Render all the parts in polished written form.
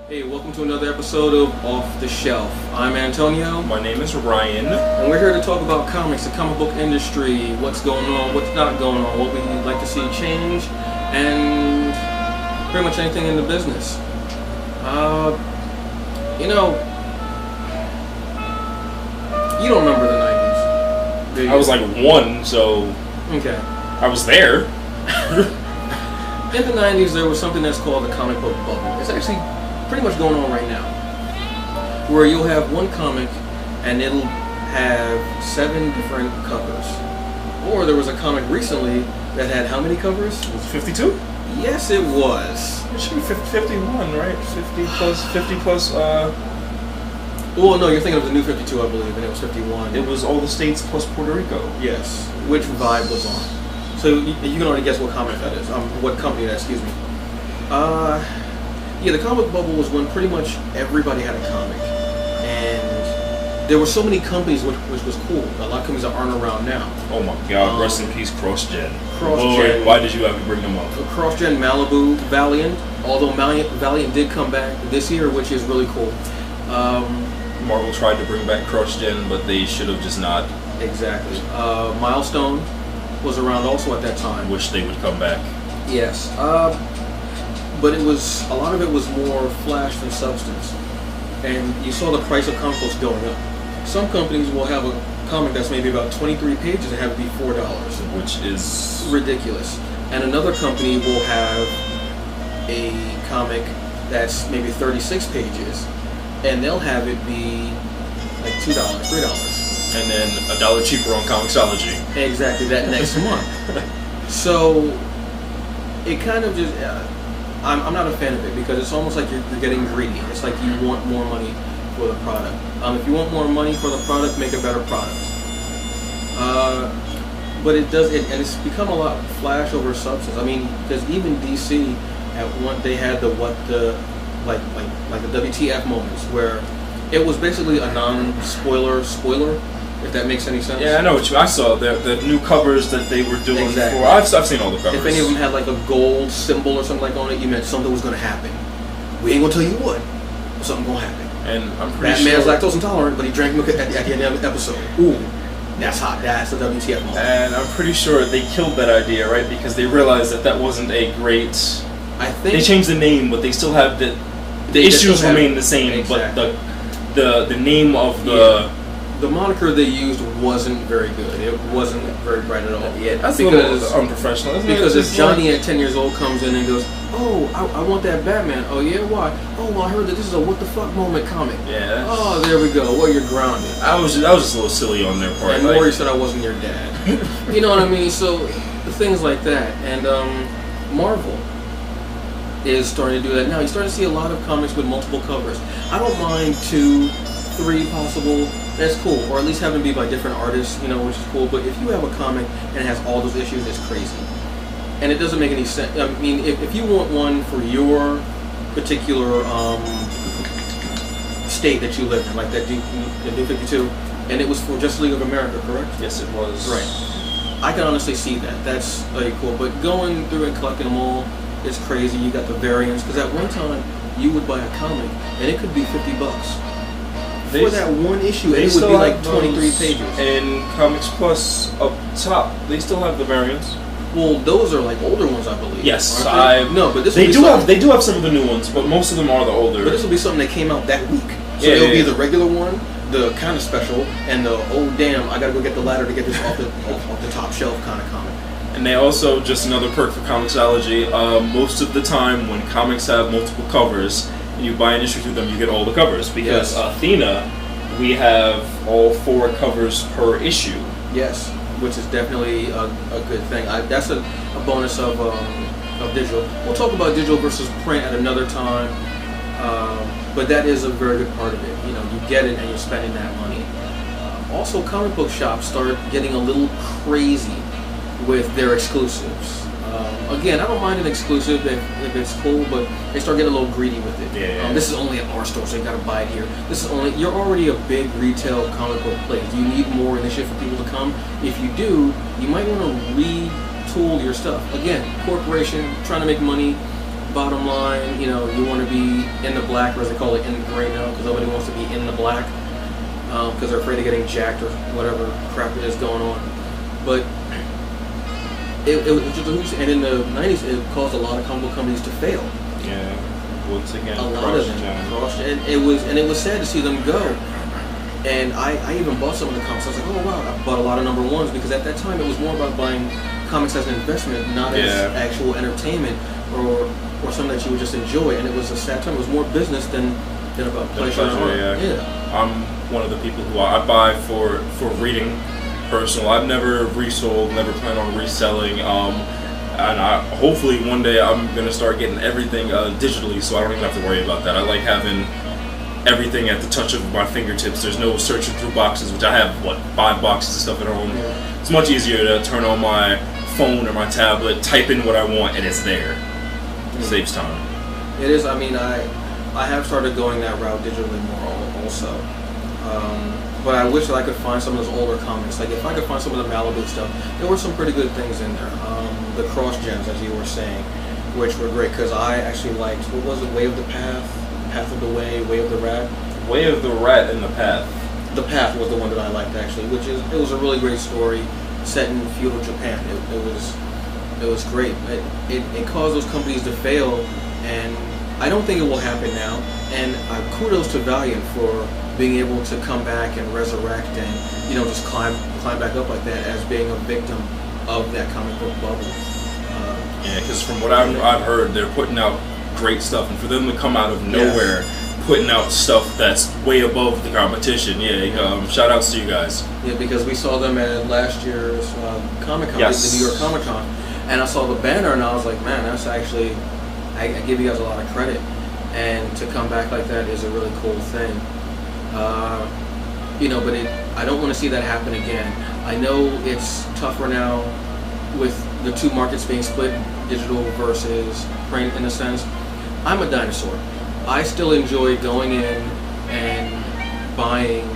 Hey, welcome to another episode of Off the Shelf. I'm Antonio, My name is Ryan. and we're here to talk about comics, the comic book industry, what's going on, what's not going on, what we'd like to see change, and pretty much anything in the business. You don't remember the 90s, do you? I was like one, so Okay. I was there. In the 90s, there was something that's called the comic book bubble. It's actually pretty much going on right now, where you'll have one comic and it'll have 7 different covers. Or there was a comic recently that had how many covers? Was it 52? Yes, it was. It should be 51, right? 50 plus, Well, no, you're thinking of the new 52, I believe, and it was 51. it was all the states plus Puerto Rico. Yes, which vibe was on. So you can already guess what comic that is. What company that, excuse me. Yeah, the comic bubble was when pretty much everybody had a comic. And there were so many companies, which was cool. A lot of companies that aren't around now. Oh my god, rest in peace, CrossGen. CrossGen. Lord, why did you have to bring them up? CrossGen, Malibu, Valiant. Although Valiant did come back this year, which is really cool. Marvel tried to bring back CrossGen, but they should have just not. Exactly. Milestone was around also at that time. Wish they would come back. Yes. But a lot of it was more flash than substance. And you saw the price of comic books going up. Some companies will have a comic that's maybe about 23 pages and have it be $4. Which is Ridiculous. And another company will have a comic that's maybe 36 pages and they'll have it be like $2, $3. and then $1 cheaper on Comixology. Exactly, that next month. So it kind of just, I'm not a fan of it because it's almost like you're getting greedy. It's like you want more money for the product. If you want more money for the product, make a better product. But and it's become a lot flash over substance. I mean, because even DC at one they had the like the WTF moments where it was basically a non-spoiler spoiler. If that makes any sense. Yeah, I know what I saw. The new covers that they were doing Exactly. for. I've seen all the covers. If any of them had like a gold symbol or something like on it, you meant something was going to happen. We ain't going to tell you what, but something going to happen. And I'm pretty Batman's sure. lactose intolerant, but he drank milk at the end of the episode. Ooh, that's hot. That's the WTF moment. And I'm pretty sure they killed that idea, right? Because they realized that wasn't a great. I think They changed the name, but they still have the They issues still have- remain the same. Exactly. But the name of the the moniker they used wasn't very good. It wasn't very bright at all. that's because a little unprofessional. Isn't because it? if Johnny at 10 years old comes in and goes, "Oh, I want that Batman." Oh yeah, why? Oh, well, I heard that this is a what the fuck moment comic. Yeah. Oh, there we go. Well, you're grounded. That was just a little silly on their part. And Maury said I wasn't your dad. You know what I mean? So things like that. And Marvel is starting to do that now. You're starting to see a lot of comics with multiple covers. I don't mind 2, 3 possible. That's cool. Or at least have them be by different artists, which is cool. But if you have a comic and it has all those issues, it's crazy. And it doesn't make any sense. I mean, if you want one for your particular state that you live in, like that the New 52, and it was for Justice League of America, correct? Yes, it was. Right. I can honestly see that. That's very cool. But going through and collecting them all, it's crazy. You got the variants. Because at one time, you would buy a comic, and it could be $50 for that one issue, and it would be like 23 pages. And Comics Plus up top, they still have the variants. Well, those are like older ones, I believe. Yes, aren't they? No, but this they will be do something- have they do have some of the new ones, but most of them are the older. But this will be something that came out that week. So Yeah, it'll be yeah. the regular one, the kind of special, and the oh damn, I gotta go get the ladder to get this off the top shelf kind of comic. And they also, just another perk for Comixology, most of the time when comics have multiple covers, and you buy an issue through them, you get all the covers. Because Yes. Athena, we have all 4 covers per issue. Yes, which is definitely a good thing. That's a bonus of digital. We'll talk about digital versus print at another time, but that is a very good part of it. You get it and you're spending that money. Also, comic book shops start getting a little crazy with their exclusives. Again, I don't mind an exclusive if it's cool, but they start getting a little greedy with it. Yeah. This is only at our store, so you gotta buy it here. You're already a big retail comic book place. Do you need more initiative for people to come? If you do, you might want to retool your stuff. Again, corporation trying to make money. bottom line, you know, you want to be in the black, or as they call it, in the gray now, because nobody wants to be in the black, because they're afraid of getting jacked or whatever crap it is going on. But it was just a huge, and in the 90s, it caused a lot of comic book companies to fail. Yeah, once again, A lot of them, and it was sad to see them go. And I even bought some of the comics. I was like, oh wow, I bought a lot of number ones, because at that time it was more about buying comics as an investment, not as actual entertainment or something that you would just enjoy. And it was a sad time. It was more business than about pleasure. Yeah. I'm one of the people who I buy for reading, personal. I've never resold, never plan on reselling. And hopefully one day I'm gonna start getting everything digitally, so I don't even have to worry about that. I like having everything at the touch of my fingertips. There's no searching through boxes, which I have 5 boxes of stuff at home. Yeah. It's much easier to turn on my phone or my tablet, type in what I want, and it's there. It saves time. It is. I mean, I have started going that route digitally more also. But I wish that I could find some of those older comics. Like if I could find some of the Malibu stuff, there were some pretty good things in there. The cross gems, as you were saying, which were great, because I actually liked, what was it, Way of the Path? Path of the Way, Way of the Rat? Way of the Rat and the Path. The Path was the one that I liked actually, it was a really great story set in feudal Japan. It was great. It caused those companies to fail, and I don't think it will happen now. And kudos to Valiant for being able to come back and resurrect and, you know, just climb back up like that as being a victim of that comic book bubble. Yeah, because from what I've heard, they're putting out great stuff, and for them to come out of nowhere, putting out stuff that's way above the competition, shout outs to you guys. Yeah, because we saw them at last year's Comic Con, the New York Comic Con, and I saw the banner and I was like, man, that's actually, I give you guys a lot of credit, and to come back like that is a really cool thing. You know, but I don't want to see that happen again. I know it's tougher now with the two markets being split, digital versus print in a sense. I'm a dinosaur. I still enjoy going in and buying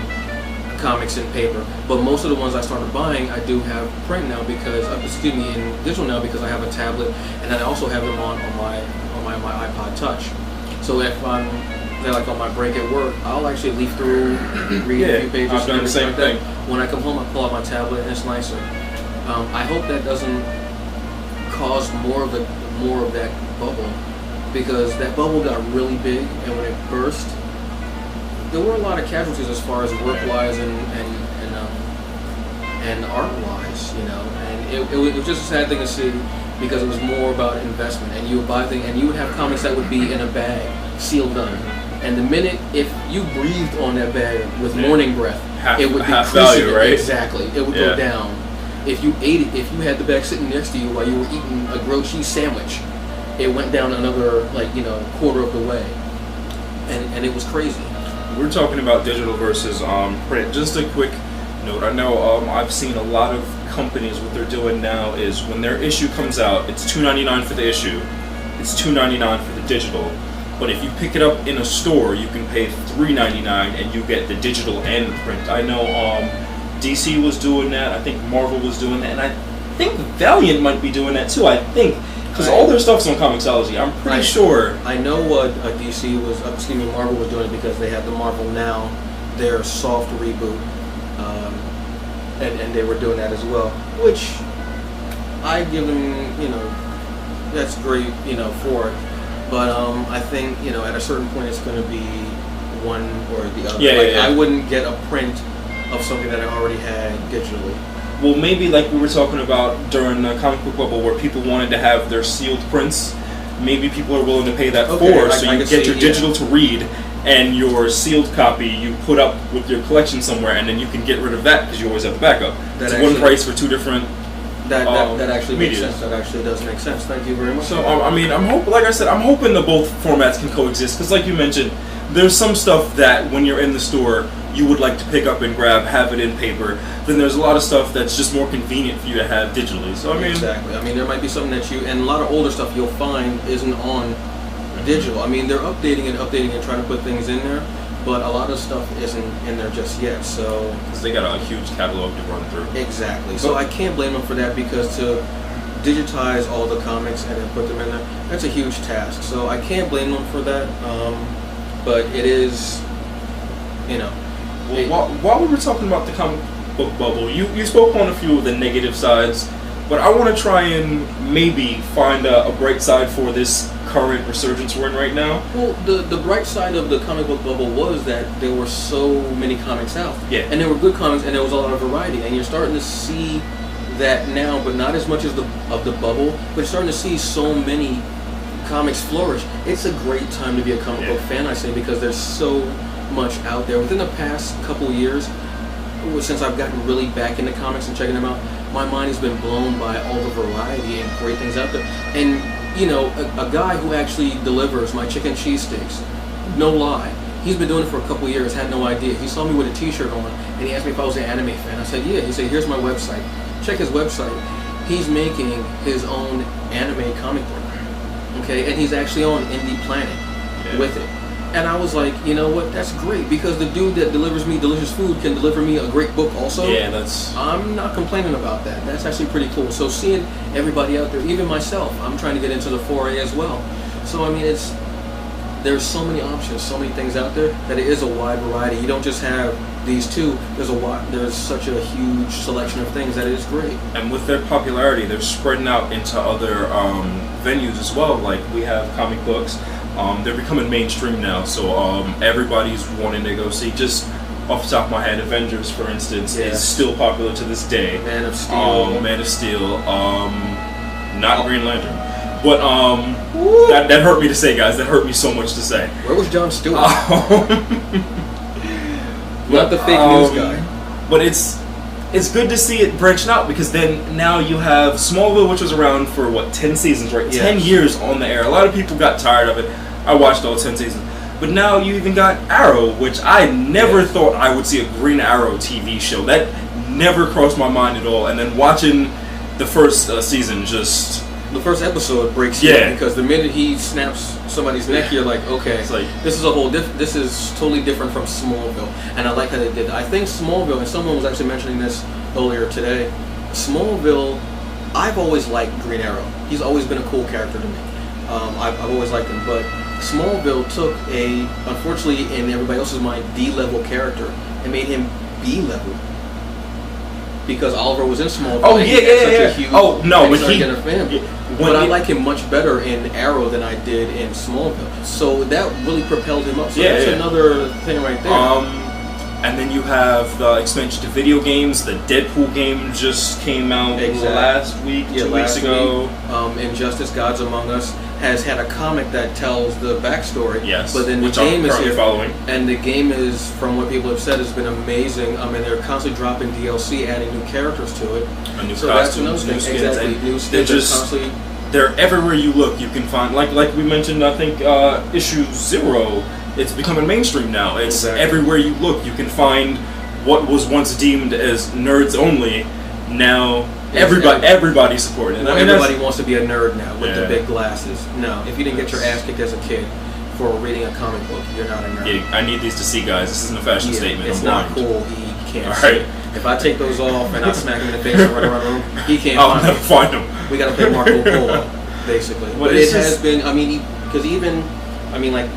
comics in paper, but most of the ones I started buying, I do have print now because, in digital now because I have a tablet, and then I also have them on my iPod Touch. So if I'm like on my break at work, I'll actually leaf through, read a few pages. I've done the same thing. When I come home, I pull out my tablet and it's nicer. I hope that doesn't cause more of that bubble, because that bubble got really big, and when it burst, there were a lot of casualties as far as work-wise and art-wise, you know. And it was just a sad thing to see, because it was more about investment, and you would buy things, and you would have comics that would be in a bag, sealed up. And the minute, if you breathed on that bag with morning breath, it would be half value, right? Exactly. It would go down. If you ate it, if you had the bag sitting next to you while you were eating a grilled cheese sandwich, it went down another, quarter of the way. And it was crazy. We're talking about digital versus print. Just a quick note. I know I've seen a lot of companies, what they're doing now is when their issue comes out, it's $2.99 for the issue. It's $2.99 for the digital. But if you pick it up in a store, you can pay $3.99 and you get the digital and the print. I know DC was doing that. I think Marvel was doing that, and I think Valiant might be doing that too. I think because all their stuff's on Comixology. I'm pretty sure. I know what Marvel was doing it because they had the Marvel Now, their soft reboot, and they were doing that as well. Which I give them, that's great, for it. But I think, at a certain point it's going to be one or the other. I wouldn't get a print of something that I already had digitally. Well, maybe like we were talking about during the comic book bubble where people wanted to have their sealed prints. Maybe people are willing to pay that so you get your digital to read and your sealed copy you put up with your collection somewhere, and then you can get rid of that because you always have the backup. It's one price for two different That actually makes sense. That actually does make sense. Thank you very much. So I'm hoping that both formats can coexist, because like you mentioned, there's some stuff that when you're in the store you would like to pick up and grab, have it in paper. Then there's a lot of stuff that's just more convenient for you to have digitally. So exactly. There might be something that and a lot of older stuff you'll find isn't on digital. They're updating and trying to put things in there, but a lot of stuff isn't in there just yet. So because they got a huge catalog to run through. Exactly. So I can't blame them for that, because to digitize all the comics and then put them in there, that's a huge task. So I can't blame them for that. But it is, you know. Well, while we were talking about the comic book bubble, you spoke on a few of the negative sides, but I want to try and maybe find a bright side for this current resurgence we're in right now. Well, the bright side of the comic book bubble was that there were so many comics out. Yeah. And there were good comics, and there was a lot of variety. And you're starting to see that now, but not as much as the bubble, but you're starting to see so many comics flourish. It's a great time to be a comic book fan, I say, because there's so much out there. Within the past couple of years, since I've gotten really back into comics and checking them out, my mind has been blown by all the variety and great things out there. And you know, a guy who actually delivers my chicken cheesesteaks, no lie, he's been doing it for a couple of years, had no idea. He saw me with a t-shirt on, and he asked me if I was an anime fan. I said, yeah. He said, here's my website. Check his website. He's making his own anime comic book, okay? And he's actually on Indie Planet with it. And I was like, you know what, that's great, because the dude that delivers me delicious food can deliver me a great book also. Yeah, that's... I'm not complaining about that. That's actually pretty cool. So seeing everybody out there, even myself, I'm trying to get into the foray as well. So I mean, there's so many options, so many things out there, that it is a wide variety. You don't just have these two. There's such a huge selection of things that it is great. And with their popularity, they're spreading out into other venues as well. Like, we have comic books. They're becoming mainstream now, so everybody's wanting to go see. Just off the top of my head, Avengers, for instance, is still popular to this day. Man of Steel. Man of Steel. Not Green Lantern. But that hurt me to say, guys. That hurt me so much to say. Where was Jon Stewart? Not the fake news guy. But it's good to see it branching out, because then now you have Smallville, which was around for what, 10 seasons, right? Yes. 10 years on the air. A lot of people got tired of it. I watched all 10 seasons. But now you even got Arrow, which I never thought I would see a Green Arrow TV show. That never crossed my mind at all. And then watching the first season, just... The first episode breaks you up, because the minute he snaps somebody's neck, you're like, okay, it's like, this is a whole this is totally different from Smallville. And I like how they did it. I think Smallville, and someone was actually mentioning this earlier today, Smallville, I've always liked Green Arrow. He's always been a cool character to me. I've always liked him, but Smallville took unfortunately in everybody else's mind, D-level character and made him B-level. Because Oliver was in Smallville. Oh, yeah. Huge, oh, no, but but I like him much better in Arrow than I did in Smallville. So that really propelled him up. So that's another thing right there. And then you have the expansion to video games. The Deadpool game just came out last week, 2 weeks ago. Injustice: Gods Among Us has had a comic that tells the backstory. Yes, but then which the game I'm currently following. And the game is, from what people have said, has been amazing. I mean, they're constantly dropping DLC, adding new characters to it. New so costumes, that's another thing. new skins. Exactly, and new skins. They're everywhere you look. You can find, like we mentioned, I think issue 0. It's becoming mainstream now. It's everywhere you look. You can find what was once deemed as nerds only. Now everybody's supporting it. Well, everybody wants to be a nerd now with the big glasses. No, if you didn't get your ass kicked as a kid for reading a comic book, you're not a nerd. Yeah, I need these to see, guys. This isn't a fashion statement. It's not cool. He can't. All right. If I take those off and I smack him in the face and run around the room, he can't I'll never find him. We got to play Marco Polo, basically. But it has been, I mean, because even, I mean, like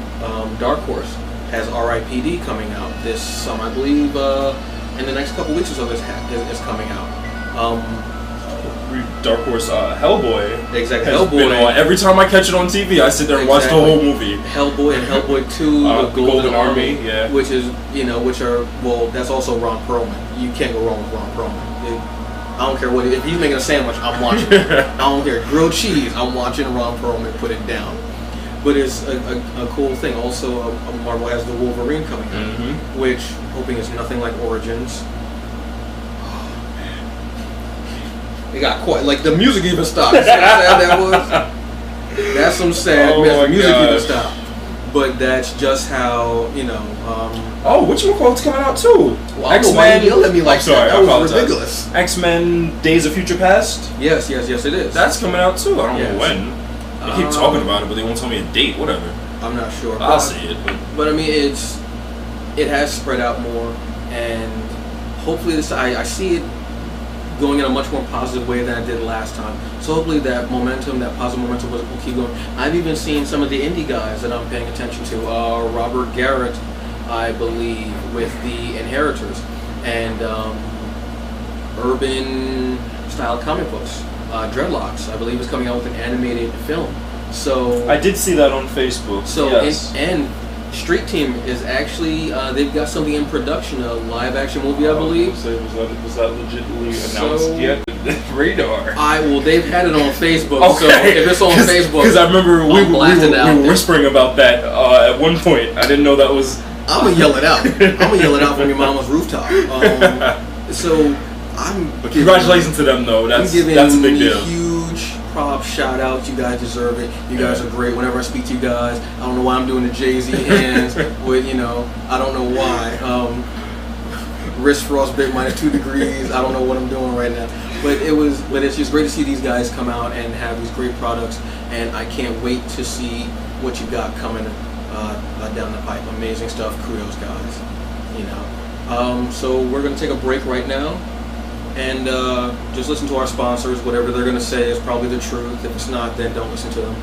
Dark Horse has R.I.P.D. coming out this summer. I believe in the next couple weeks or so is coming out. Dark Horse, Hellboy. Exactly. Has been on. Every time I catch it on TV, I sit there and watch the whole movie. Hellboy and Hellboy 2, the Golden Army, which is, which are, well, that's also Ron Perlman. You can't go wrong with Ron Perlman. I don't care what, if he's making a sandwich, I'm watching it. I don't care. Grilled cheese, I'm watching Ron Perlman put it down. But it's a cool thing. Also, Marvel has the Wolverine coming out, which, hoping is nothing like Origins. It got quite, like, the music even stopped. You see how sad that was? That's some sad mess. The music even stopped. But that's just how, whatchamacallit's coming out too? Well, X-Men. Yell at me like that was ridiculous. X-Men Days of Future Past? Yes, it is. That's coming out too. I don't know when. They keep talking about it, but they won't tell me a date, whatever. I'm not sure. I'll see it. But I mean, it has spread out more, and hopefully I see it going in a much more positive way than I did last time. So hopefully that momentum, that positive momentum will keep going. I've even seen some of the indie guys that I'm paying attention to. Robert Garrett, I believe, with the Inheritors, and Urban Style Comic Books. Dreadlocks, I believe, is coming out with an animated film. So I did see that on Facebook. So yes. and Street Team is actually they've got something in production, a live action movie, I believe. So was that legitimately announced yet? Radar. They've had it on Facebook. Okay. So if it's on Facebook, because I remember we were there. whispering about that at one point. I didn't know that was. I'm gonna yell it out. I'm gonna yell it out from your mama's rooftop. So congratulations to them though. That's a big deal. Huge props, shout out. You guys deserve it. You guys are great. Whenever I speak to you guys, I don't know why I'm doing the Jay-Z hands with, I don't know why. Wrist frostbite -2 degrees. I don't know what I'm doing right now. But it's just great to see these guys come out and have these great products, and I can't wait to see what you got coming down the pipe. Amazing stuff, kudos guys. So we're gonna take a break right now. And just listen to our sponsors. Whatever they're going to say is probably the truth. If it's not, then don't listen to them.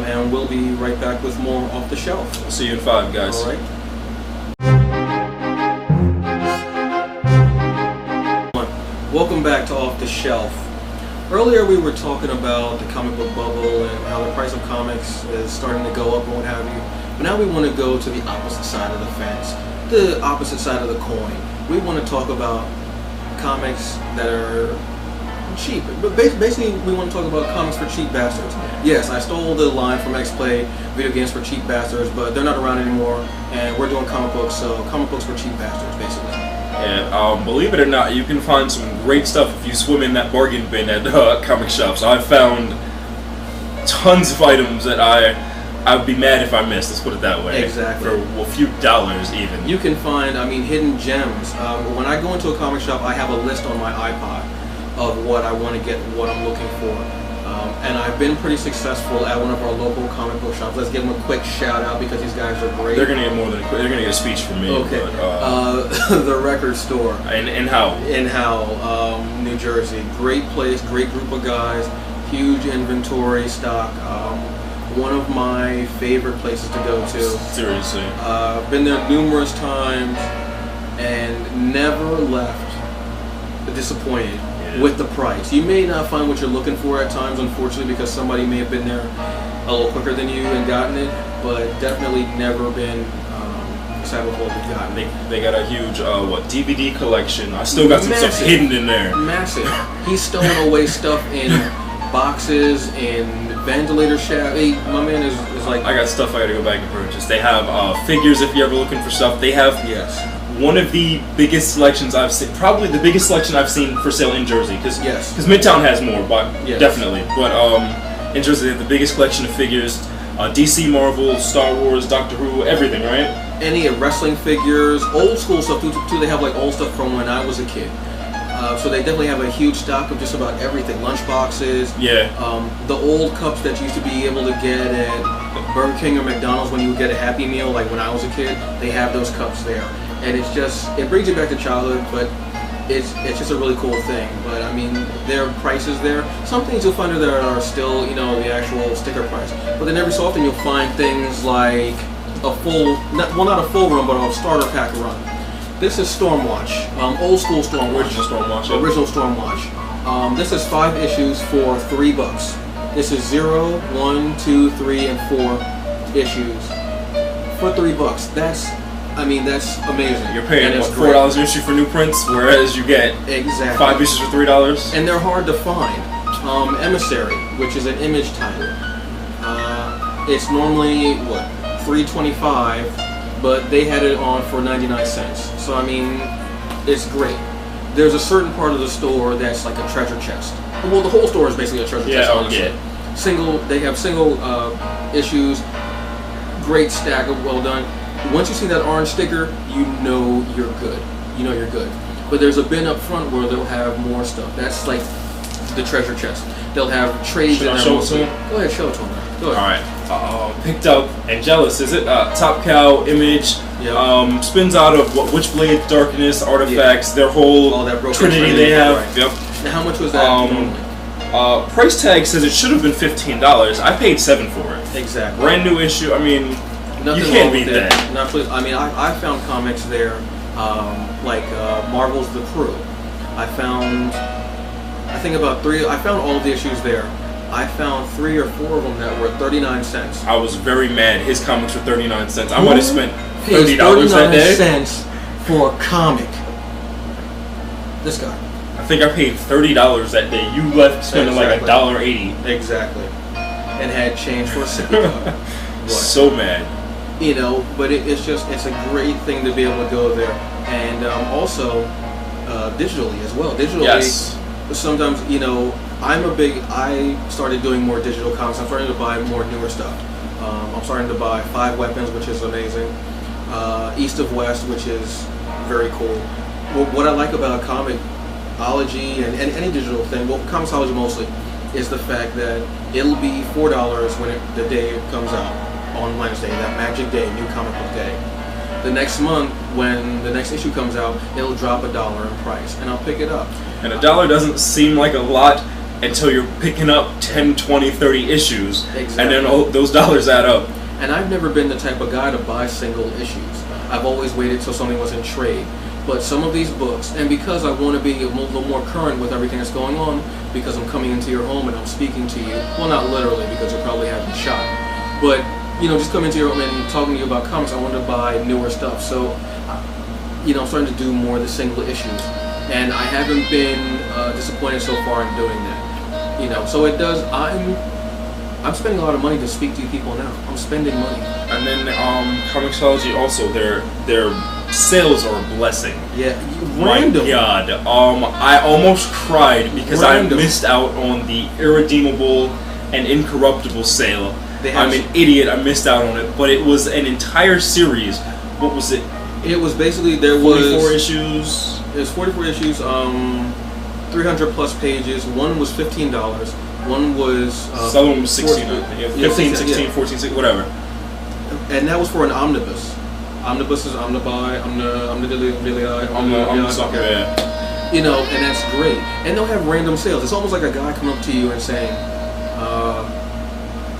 And we'll be right back with more Off the Shelf. See you in 5, guys. All right. Welcome back to Off the Shelf. Earlier we were talking about the comic book bubble and how the price of comics is starting to go up and what have you. But now we want to go to the opposite side of the fence, the opposite side of the coin. We want to talk about comics that are cheap, but basically we want to talk about comics for cheap bastards. Yes, I stole the line from X-Play, video games for cheap bastards, but they're not around anymore, and we're doing comic books, so comic books for cheap bastards, basically. And believe it or not, you can find some great stuff if you swim in that bargain bin at comic shops. I've found tons of items that I'd be mad if I missed, let's put it that way. Exactly. For a few dollars even. You can find, hidden gems. When I go into a comic shop, I have a list on my iPod of what I want to get, what I'm looking for. And I've been pretty successful at one of our local comic book shops. Let's give them a quick shout out because these guys are great. They're going to get more than they're going to get a speech from me. Okay. But, the Record Store. In Howell. In Howell, New Jersey. Great place, great group of guys, huge inventory stock. One of my favorite places to go to. Seriously. Been there numerous times and never left disappointed with the price. You may not find what you're looking for at times, unfortunately, because somebody may have been there a little quicker than you and gotten it, but definitely never been excited with what we've gotten. They got a huge DVD collection. I still got some stuff hidden in there. Massive. He's stolen away stuff in boxes, in ventilator shaft. Hey, my man is like. I got stuff I gotta go back and purchase. They have figures if you're ever looking for stuff. They have one of the biggest selections I've seen, probably the biggest selection I've seen for sale in Jersey. Because Midtown has more, but definitely. But in Jersey, they have the biggest collection of figures. DC, Marvel, Star Wars, Doctor Who, everything, right? Any wrestling figures, old school stuff too. They have like old stuff from when I was a kid. So they definitely have a huge stock of just about everything. Lunch boxes. Yeah. The old cups that you used to be able to get at Burger King or McDonald's when you would get a Happy Meal, like when I was a kid, they have those cups there. And it brings you back to childhood, but it's just a really cool thing. But there are prices there. Some things you'll find that are still, the actual sticker price. But then every so often you'll find things like a full, not a full run, but a starter pack run. This is Stormwatch, old school Stormwatch. Original Stormwatch. Original Stormwatch. This is 5 issues for $3. This is 0, 1, 2, 3, and 4 issues for $3. That's amazing. You're paying $4 an issue for new prints, whereas you get 5 issues for $3. And they're hard to find. Emissary, which is an Image title. It's normally $3.25. But they had it on for 99 cents. So it's great. There's a certain part of the store that's like a treasure chest. Well, the whole store is basically a treasure chest. They have single issues. Great stack of well done. Once you see that orange sticker, you know you're good. But there's a bin up front where they'll have more stuff. That's like the treasure chest. They'll have trades in there. Show it to them? Go ahead, show it to them. Go ahead. All right. picked up Angelus, is it? Top Cow, Image, Yep. spins out of Witchblade, Darkness, Artifacts, their whole All that broken trinity they have. right. Yep. Now, how much was that normally? Price tag says it should have been $15. I paid $7 for it. Exactly. Brand new issue. I mean, Nothing you can't wrong beat with it. that. Not please. I mean, I found comics there, like Marvel's The Crew. I think about 3. I found all of the issues there. I found 3 or 4 of them that were 39 cents. I was very mad. His comics were 39 cents. I might have spent Pays $30 that day. 39 cents for a comic. This guy. I think I paid $30 that day. You left spending Exactly. like $1.80. Exactly. And had change for a sippy cup. So mad. You know, but it's a great thing to be able to go there. And also, digitally as well. Digitally, Yes. sometimes, you know, I started doing more digital comics. I'm starting to buy more newer stuff. I'm starting to buy 5 Weapons, which is amazing. East of West, which is very cool. What I like about Comixology and any digital thing, well, Comixology mostly, is the fact that it'll be $4 when the day it comes out on Wednesday, that magic day, new comic book day. The next month, when the next issue comes out, it'll drop $1 in price, and I'll pick it up. And $1 doesn't seem like a lot until you're picking up 10, 20, 30 issues. Exactly. And then all those dollars add up. And I've never been the type of guy to buy single issues. I've always waited till something was in trade. But some of these books, and because I want to be a little more current with everything that's going on, because I'm coming into your home and I'm speaking to you, well, not literally, because you'll probably have me shot, but, you know, just coming into your home and talking to you about comics, I want to buy newer stuff. So, you know, I'm starting to do more of the single issues. And I haven't been disappointed so far in doing that. You know, so it does, I'm spending a lot of money to speak to you people now. I'm spending money. And then Comixology also, their sales are a blessing. Yeah, My God, I almost cried because Random. I missed out on the Irredeemable and Incorruptible sale. They have I'm an idiot, I missed out on it, but it was an entire series. What was it? It was basically, there 44 was... issues? It was 44 issues, 300 plus pages. One was $15. One was... The other one was 16, I think. Yeah, 15, 16, yeah. 14, 16, whatever. And that was for an omnibus. Omnibus is Omnibuy, Something, okay. yeah. You know, and that's great. And they'll have random sales. It's almost like a guy coming up to you and saying,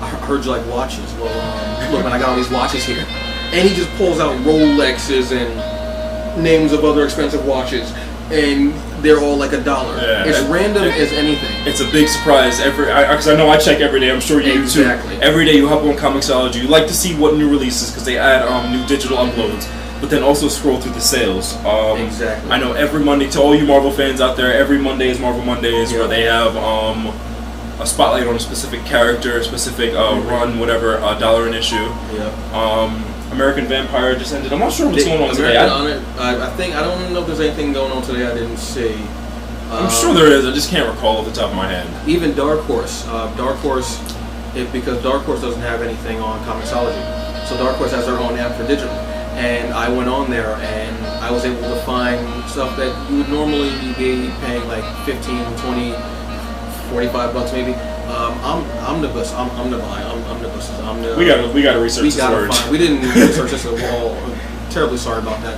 I heard you like watches. Well, look, man, I got all these watches here. And he just pulls out Rolexes and names of other expensive watches. And they're all like $1. Yeah, It's random as anything. It's a big surprise because I know I check every day. I'm sure you Exactly. do too. Every day you hop on Comixology. You like to see what new releases because they add new digital uploads, but then also scroll through the sales. Exactly. I know every Monday, to all you Marvel fans out there, every Monday is Marvel Mondays where they have a spotlight on a specific character, specific run, whatever, $1 an issue. Yeah. American Vampire just ended. I'm not sure what's going on today. I don't know if there's anything going on today I didn't see. I'm sure there is. I just can't recall off the top of my head. Even Dark Horse. Because Dark Horse doesn't have anything on Comixology. So Dark Horse has their own app for digital. And I went on there and I was able to find stuff that you would normally be paying like 15, 20, 45 bucks maybe. Omnibus. We gotta research this word. We didn't research this at all. I'm terribly sorry about that.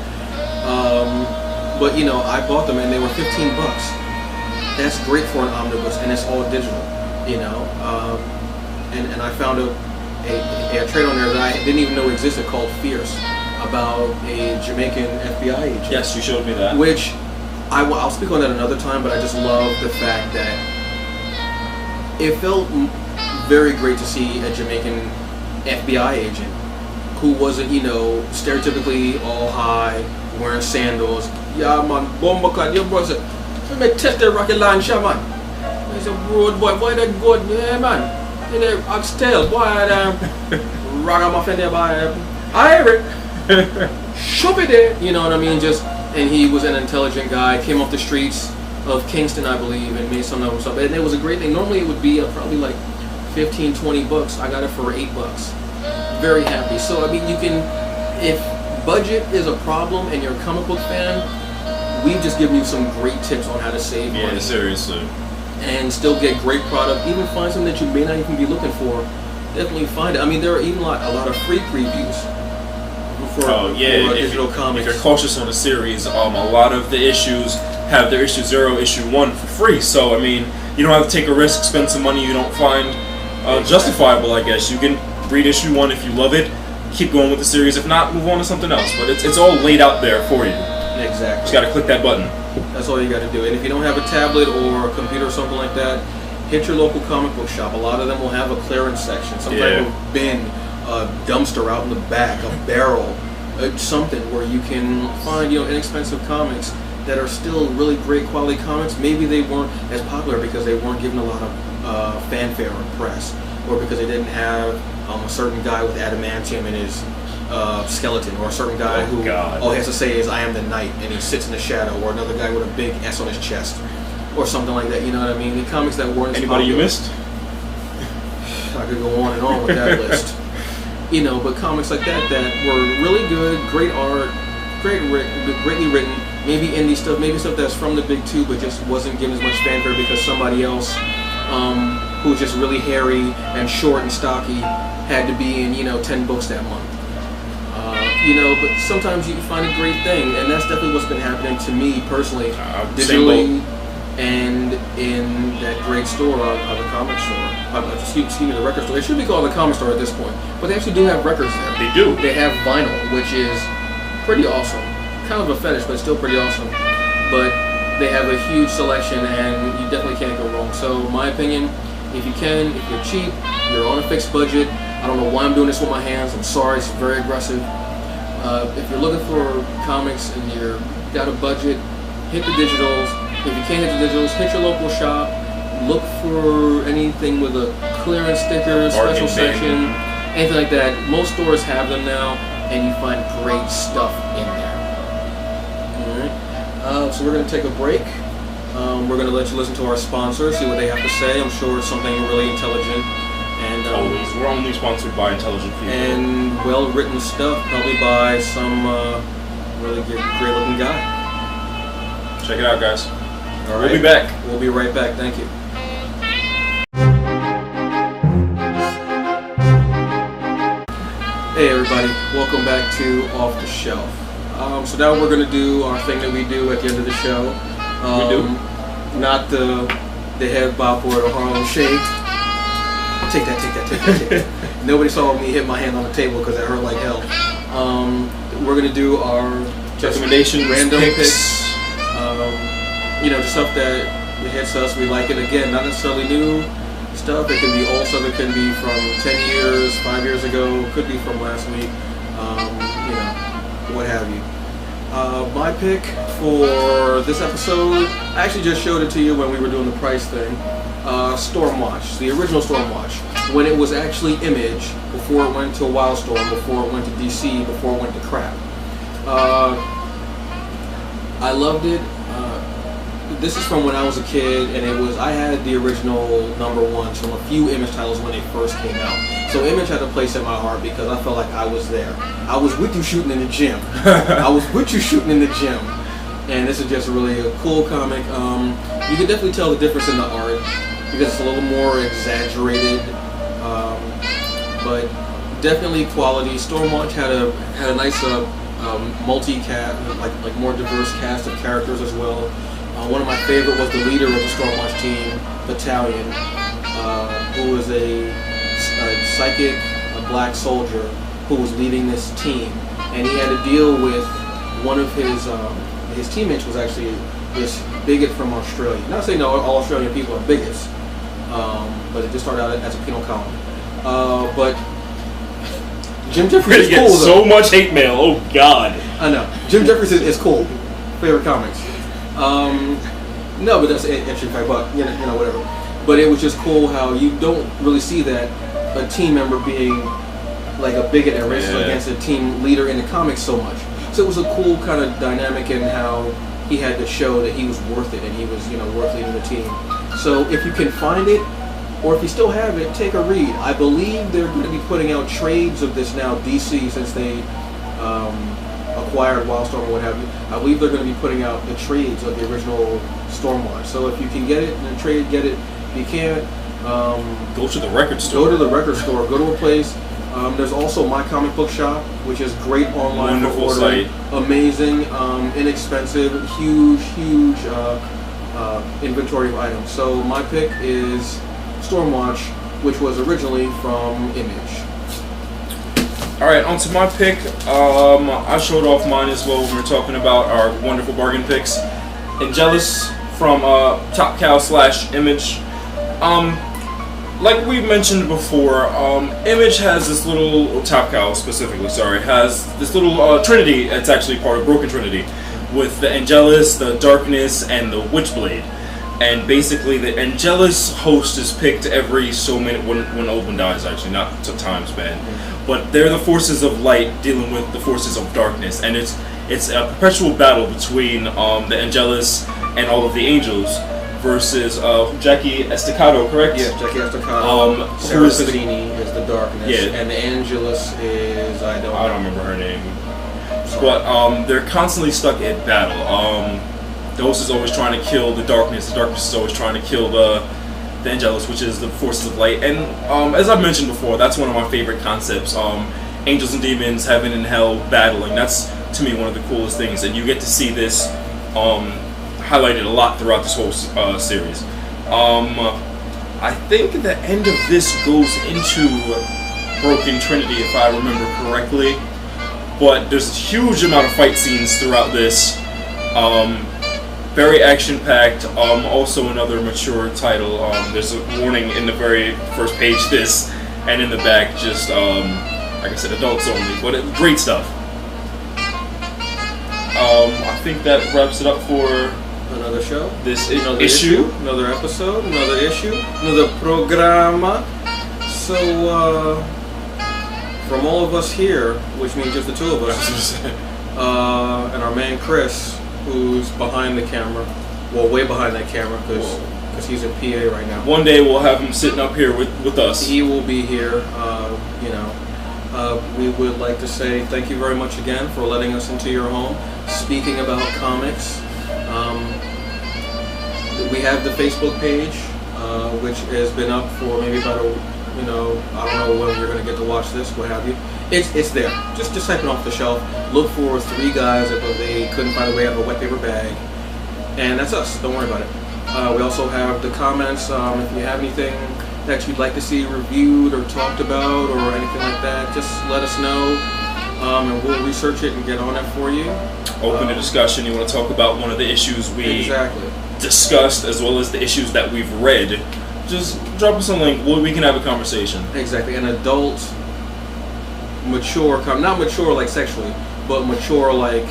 But you know, I bought them and they were 15 bucks. That's great for an omnibus, and it's all digital. You know, and I found a trade on there that I didn't even know existed called Fierce, about a Jamaican FBI agent. Yes, you showed me that. Which I'll speak on that another time, but I just love the fact that it felt very great to see a Jamaican FBI agent who wasn't, you know, stereotypically all high, wearing sandals. Yeah, man, Bomba, your boy said, let me test the rocket launcher, man. He said, road boy, why that good? Yeah, man. You know, oxtail, boy, ragamuffin there, boy. I hear it. Shove it there. You know what I mean? And he was an intelligent guy, came off the streets of Kingston, I believe, and made some of himself. And it was a great thing. Normally it would be probably like 15, 20 bucks. I got it for $8. Very happy. So, I mean, you can, if budget is a problem and you're a comic book fan, we've just given you some great tips on how to save money. Yeah, seriously. And still get great product. Even find something that you may not even be looking for definitely find it. I mean, there are even a lot of free previews for digital comics. If you're cautious on the series, a lot of the issues have their issue 0, issue 1 for free. So I mean, you don't have to take a risk, spend some money you don't find justifiable. I guess you can read issue 1 if you love it, keep going with the series. If not, move on to something else. But it's all laid out there for you. Exactly. Just gotta click that button. That's all you got to do. And if you don't have a tablet or a computer or something like that, hit your local comic book shop. A lot of them will have a clearance section, some type of bin, a dumpster out in the back, a barrel, something where you can find inexpensive comics that are still really great quality comics. Maybe they weren't as popular because they weren't given a lot of fanfare or press, or because they didn't have a certain guy with adamantium in his skeleton, or a certain guy who all he has to say is "I am the knight" and he sits in the shadow, or another guy with a big S on his chest, or something like that. You know what I mean? The comics that weren't as Anybody popular. you missed? I could go on and on with that list. But comics like that were really good, great art, greatly written. Maybe indie stuff, maybe stuff that's from the big two, but just wasn't given as much fanfare because somebody else who was just really hairy and short and stocky had to be in 10 books that month. But sometimes you find a great thing, and that's definitely what's been happening to me personally, digitally and in that great store, the comic store. Excuse me, the record store. It should be called the comic store at this point, but they actually do have records there. They do. They have vinyl, which is pretty awesome. Kind of a fetish, but still pretty awesome. But they have a huge selection, and you definitely can't go wrong. So, my opinion, if you can, if you're cheap, you're on a fixed budget. I don't know why I'm doing this with my hands. I'm sorry, it's very aggressive. If you're looking for comics and you're got a budget, hit the digitals. If you can't hit the digitals, hit your local shop. Look for anything with a clearance sticker, special section, anything like that. Most stores have them now, and you find great stuff in there. Alright, so we're going to take a break. We're going to let you listen to our sponsor, see what they have to say. I'm sure it's something really intelligent. And always. We're only sponsored by intelligent people. And well-written stuff, probably by some really great-looking guy. Check it out, guys. All right. We'll be back. We'll be right back. Thank you. Hey everybody, welcome back to Off the Shelf. So now we're going to do our thing that we do at the end of the show. We do? Not the head bop or the Harlem Shake. Take that. Nobody saw me hit my hand on the table because it hurt like hell. We're going to do our recommendations, random picks. Just stuff that hits us. We like it. Again, not necessarily new stuff. It can be old stuff. It can be from 10 years, 5 years ago. Could be from last week. What have you. My pick for this episode, I actually just showed it to you when we were doing the price thing. Stormwatch, the original Stormwatch, when it was actually Image, before it went to Wildstorm, before it went to DC, before it went to crap. I loved it. This is from when I was a kid, and I had the original #1s from a few Image titles when they first came out. So Image had a place in my heart because I felt like I was there. I was with you shooting in the gym. And this is just really a cool comic. You can definitely tell the difference in the art because it's a little more exaggerated, but definitely quality. Stormwatch had a nice multi-cast, like more diverse cast of characters as well. One of my favorite was the leader of the Stormwatch team, Battalion, who was a psychic, a black soldier who was leading this team, and he had to deal with one of his teammates was actually this bigot from Australia. Not saying all Australian people are bigots, but it just started out as a penal colony. But Jim Jeffries is cool though. So much hate mail. Oh God. I know. Jim Jeffries is cool. Favorite comics. No, but that's an interesting fact. But whatever. But it was just cool how you don't really see that a team member being like a bigot and racist against a team leader in the comics so much. So it was a cool kind of dynamic in how he had to show that he was worth it and he was worth leading the team. So if you can find it, or if you still have it, take a read. I believe they're going to be putting out trades of this now, DC, since they acquired Wildstorm or what have you. I believe they're going to be putting out the trades of the original Stormwatch. So if you can get it in a trade, get it. If you can't, Go to the record store. Go to the record store. Go to a place. There's also My Comic Book Shop, which is great online for Wonderful ordering. site. Amazing, inexpensive, huge inventory of items. So my pick is Stormwatch, which was originally from Image. Alright, on to my pick. I showed off mine as well when we were talking about our wonderful bargain picks. Angelus from Top Cow / Image. Like we mentioned before, Image has this little, Top Cow specifically, sorry, has this little Trinity. It's actually part of Broken Trinity, with the Angelus, the Darkness, and the Witchblade. And basically, the Angelus host is picked every so many when Open dies. Actually, not to time span, but they're the forces of light dealing with the forces of darkness, and it's a perpetual battle between the Angelus and all of the angels versus Jackie Estacado, correct? Yeah, Jackie Estacado. Sarah Who is Pizzini is the Darkness, Yeah. and the Angelus is I don't remember her name. But they're constantly stuck at battle. The host is always trying to kill the darkness. The darkness is always trying to kill the Angelus, which is the forces of light. And as I've mentioned before, that's one of my favorite concepts. Angels and demons, heaven and hell battling. That's, to me, one of the coolest things. And you get to see this highlighted a lot throughout this whole series. I think the end of this goes into Broken Trinity, if I remember correctly. But there's a huge amount of fight scenes throughout this. Very action-packed. Also another mature title. There's a warning in the very first page, this, and in the back, just, like I said, adults only. But great stuff. I think that wraps it up for another show, this another issue, another episode, another issue, another programa. So, from all of us here, which means just the two of us, and our man Chris, who's behind the camera, well, way behind that camera, because he's in PA right now. One day we'll have him sitting up here with us. He will be here, we would like to say thank you very much again for letting us into your home, speaking about comics. We have the Facebook page, which has been up for maybe about I don't know when you're going to get to watch this, what have you. It's there. Just type it off the shelf. Look for three guys that they couldn't find a way out of a wet paper bag. And that's us. Don't worry about it. We also have the comments. If you have anything that you'd like to see reviewed or talked about or anything like that, just let us know. And we'll research it and get on it for you. Open the discussion. You want to talk about one of the issues we discussed, as well as the issues that we've read. Just drop us a link. We can have a conversation. Exactly. An adult, mature, not mature like sexually, but mature like,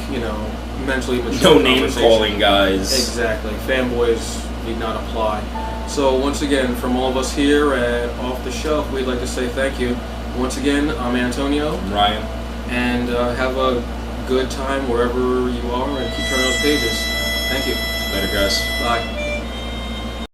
mentally mature. No name calling, guys. Exactly. Fanboys need not apply. So once again, from all of us here at Off the Shelf, we'd like to say thank you. Once again, I'm Antonio. I'm Ryan. And have a good time wherever you are, and keep turning those pages. Thank you. Later, guys. Bye.